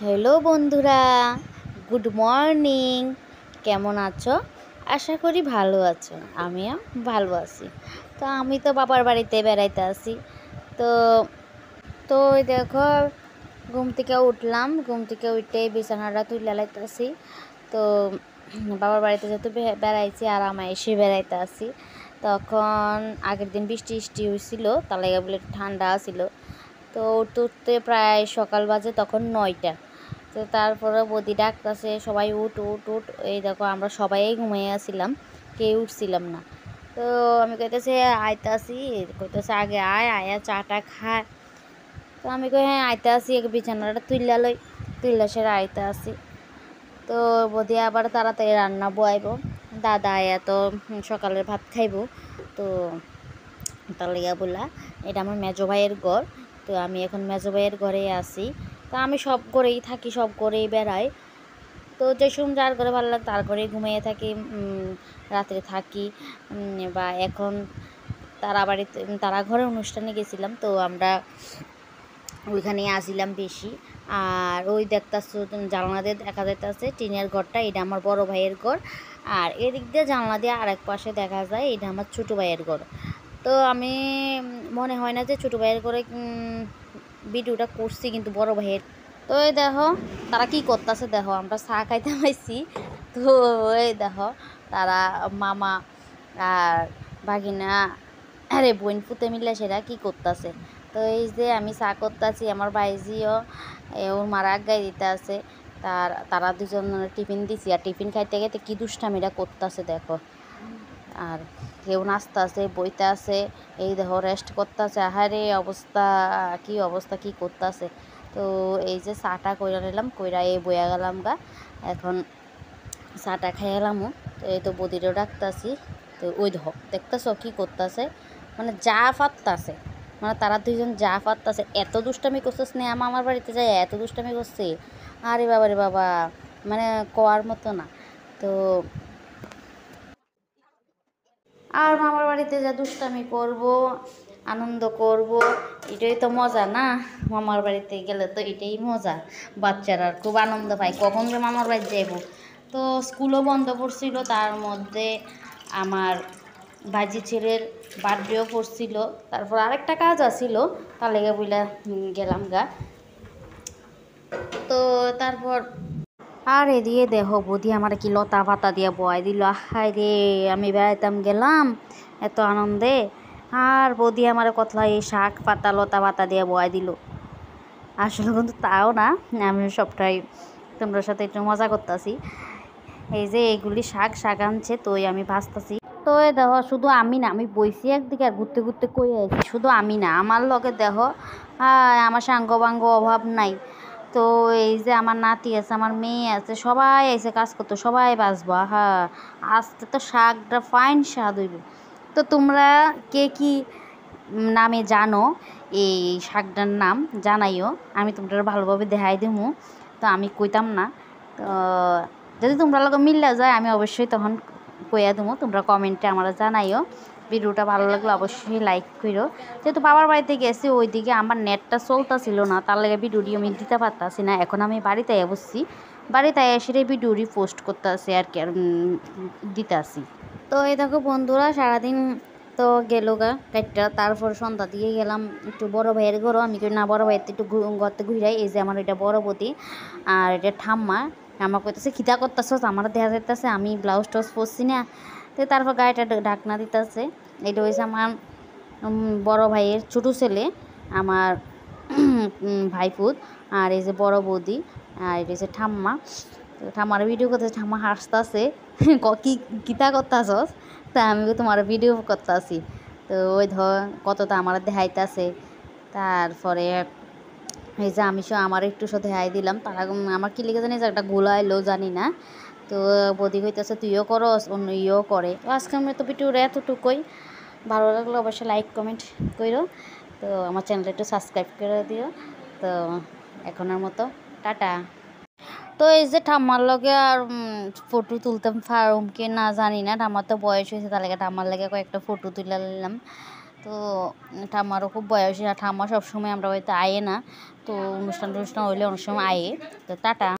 Hello বন্ধুরা, good morning. কেমন আছো? আশা করি ভালো আছো। আমিও ভালো আছি। তো আমি তো বাবার বাড়িতে বেড়াইতে আসি। তো তো ওই দেখো, ঘুম থেকে উঠলাম, ঘুম থেকে উঠে বিছানাটা তুলে লাইতেছি। তো বাবার বাড়িতে যেহেতু বেড়াইছি আর আমার এসে বেড়াইতে আসি, তখন আগের দিন বৃষ্টি হয়েছিল, তার লাগে বলে ঠান্ডা ছিল। তো উঠতে উঠতে প্রায় সকাল বাজে তখন 9টা। তো তারপরে বদি ডাকতেছে, সবাই উঠ উঠ উঠ। এই দেখো আমরা সবাই ঘুমিয়ে আসছিলাম, কেউ উঠছিলাম না। তো আমি কইতেছি আইতাছি, কইতেছে আগে আয় আয়া চাটা খায়। তো আমি কই হ্যাঁ আইতে আসি, বিছানাটা তুইলা সেরা আইতে আসি। তো বদি আবার তাড়াতাড়ি রান্না বয়াইব। দাদা আয়া তো সকালের ভাত খাইব। তো তার লিগা বললা, এটা আমার মেজো ভাইয়ের ঘর। তো আমি এখন মেজো ভাইয়ের ঘরে আছি। তো আমি সব ঘরেই থাকি, সব ঘরেই বেড়াই। তো যে সময় যার ঘরে ভালো লাগে তার ঘরেই ঘুমিয়ে থাকি, রাত্রে থাকি। বা এখন তারা ঘরে অনুষ্ঠানে গেছিলাম, তো আমরা ওইখানেই আসিলাম বেশি। আর ওই দেখতেছো জানলা দিয়ে দেখা যাইতেছে টিনের ঘরটা, এটা আমার বড় ভাইয়ের ঘর। আর এদিক দিয়ে জানলা দিয়ে আরেক পাশে দেখা যায় এটা আমার ছোটো ভাইয়ের ঘর। তো আমি মনে হয় না যে ছোটো ভাইয়ের করে ভিডিওটা করছি, কিন্তু বড় ভাইয়ের। তো এই দেখো তারা কি করতেছে, দেখো আমরা চা খাইতে পাইছি। তো এই দেখো তারা মামা আর ভাগিনা, আরে বোন পুতে মিলে সেরা কি করতেছে। তো এই যে আমি চা করতেছি, আমার বাইজিও ওর মারা আগাই দিতে আছে। তারা দুজন টিফিন দিছি, আর টিফিন খাইতে খাইতে কি দুষ্টামিরা করতেছে দেখো। আর কেউ নাচতে আছে, বইতে আছে, এই দেখো রেস্ট করতেছে। আহারে অবস্থা, কি অবস্থা, কি করতেছে। তো এই যে চাটা কইরা নিলাম, কইরা এই বইয়া গেলাম গা। এখন চাটা খাইলামও। তো এই তো বদিরও ডাকতাছি। তো ওই দেখো দেখতেছ কি করতেছে, মানে যা ফাত্তাছে, মানে তারা দুইজন যা ফাত্তাছে। এত দুষ্টামি করছে, স্নেহা মামার বাড়িতে যায় এত দুষ্টামি করছে। আরে বাবা রে বাবা, মানে কোয়ার মতো না। তো আর মামার বাড়িতে যা দুষ্টামি করব, আনন্দ করব, এটাই তো মজা না। মামার বাড়িতে গেলে তো এটাই মজা। বাচ্চারা খুব আনন্দ পায় কখন যে মামার বাড়ি যাইব। তো স্কুলও বন্ধ পড়ছিল, তার মধ্যে আমার বাজি ছেলের বার্থডেও পড়ছিল, তারপর আরেকটা কাজ আছিল, তার লেগে বইলা গেলাম গা। তো তারপর আর এদিকে দেখো বদি আমার কি লতা পাতা দিয়ে বয় দিল। হায় রে, আমি বেড়াইতাম গেলাম এত আনন্দে, আর বদি আমার কথা এই শাক পাতা লতা পাতা দিয়ে বয় দিল। আসলে কিন্তু তাও না, আমি সবটাই তোমরা সাথে একটু মজা করতেছি। এই যে এইগুলি শাক আনছে, তো আমি ভাজতেছি। তো দেখো শুধু আমি না, আমি বইছি একদিকে আর ঘুরতে ঘুরতে কই আছি, শুধু আমি না, আমার লগে দেখো আমার সাঙ্গ বাঙ্গ অভাব নাই। তো এই যে আমার নাতি আছে, আমার মেয়ে আছে, সবাই এসে কাজ করতো, সবাই বাঁচবো। হ্যাঁ, আজকে তো শাকটা ফাইন স্বাদ হইব। তো তোমরা কে কি নামে জানো এই শাকটার নাম জানাইও, আমি তোমরা ভালোভাবে দেখাই দেবো। তো আমি কইতাম না। তো যদি তোমরা লোক মিললে যায় আমি অবশ্যই তখন কইয়া দেবো, তোমরা কমেন্টে আমার জানাইও। ভিডিওটা ভালো লাগলে অবশ্যই লাইক করো। যেহেতু বাবার বাড়িতে গেছি, ওইদিকে আমার নেটটা চলতেছিল না, তার লাগে ভিডিওটি আমি দিতে পারতাছি না। এখন আমি বাড়িতে বসছি, বাড়িতে এসে ভিডিওটি পোস্ট করতে আসি আর কি, আর দিতে আসি। তো এই দেখো বন্ধুরা, সারাদিন তো গেল গা কাইটটা। তারপর সন্ধ্যা দিয়ে গেলাম একটু বড় ভাইয়ের ঘরও। আমি কই না, বড় ভাইয়ের একটু ঘরতে ঘুরাই। এই যে আমার এটা বড় বৌদি আর এটা ঠাম্মা। আমার কইতেছে খিদা করতেছ, আমার দেখা যাইতেছে আমি ব্লাউজ টাউজ পরছি না। তো তারপর গায়েটা ঢাকনা দিতেছে। এটা হয়েছে আমার বড় ভাইয়ের ছোটো ছেলে, আমার ভাইপুত। আর এই যে বড় বৌদি, আর এটা হচ্ছে ঠাম্মা। তো ঠাম্মার ভিডিও করতেছে, ঠাম্মা হাসতেছে কি কিতা করতেছস। তা আমি তোমার ভিডিও করতেছি। তো ওই ধর কতটা আমার দেখাইতেছে। তারপরে এই যে আমি আমার একটু সাথে হাই দিলাম, তারা আমার কি লিখে জানি যে একটা গোলাইলো জানি না। তো বদি হইতেছে তুইও করস, অন্য ইয়েও করে। তো আজকে আমি তো ভিডিওটা এতটুকুই। ভালো লাগলে অবশ্যই লাইক কমেন্ট করো। তো আমার চ্যানেলটা একটু সাবস্ক্রাইব করে দিও। তো এখনের মতো টাটা। তো এই যে ঠাম্মার লগে আর ফটো তুলতাম পারুম কি না জানি না, ঠাম্মার তো বয়স হয়েছে, তার লাগে ঠাম্মার লাগে কয়েকটা ফটো তুলে নিলাম। তো তো ঠাম্মারও খুব বয়স, ঠাম্মা সবসময় আমরা হয়তো আয়ে না, তো অনুষ্ঠান টনুষ্ঠান হইলে অনেক সময় আয়ে। তো টাটা।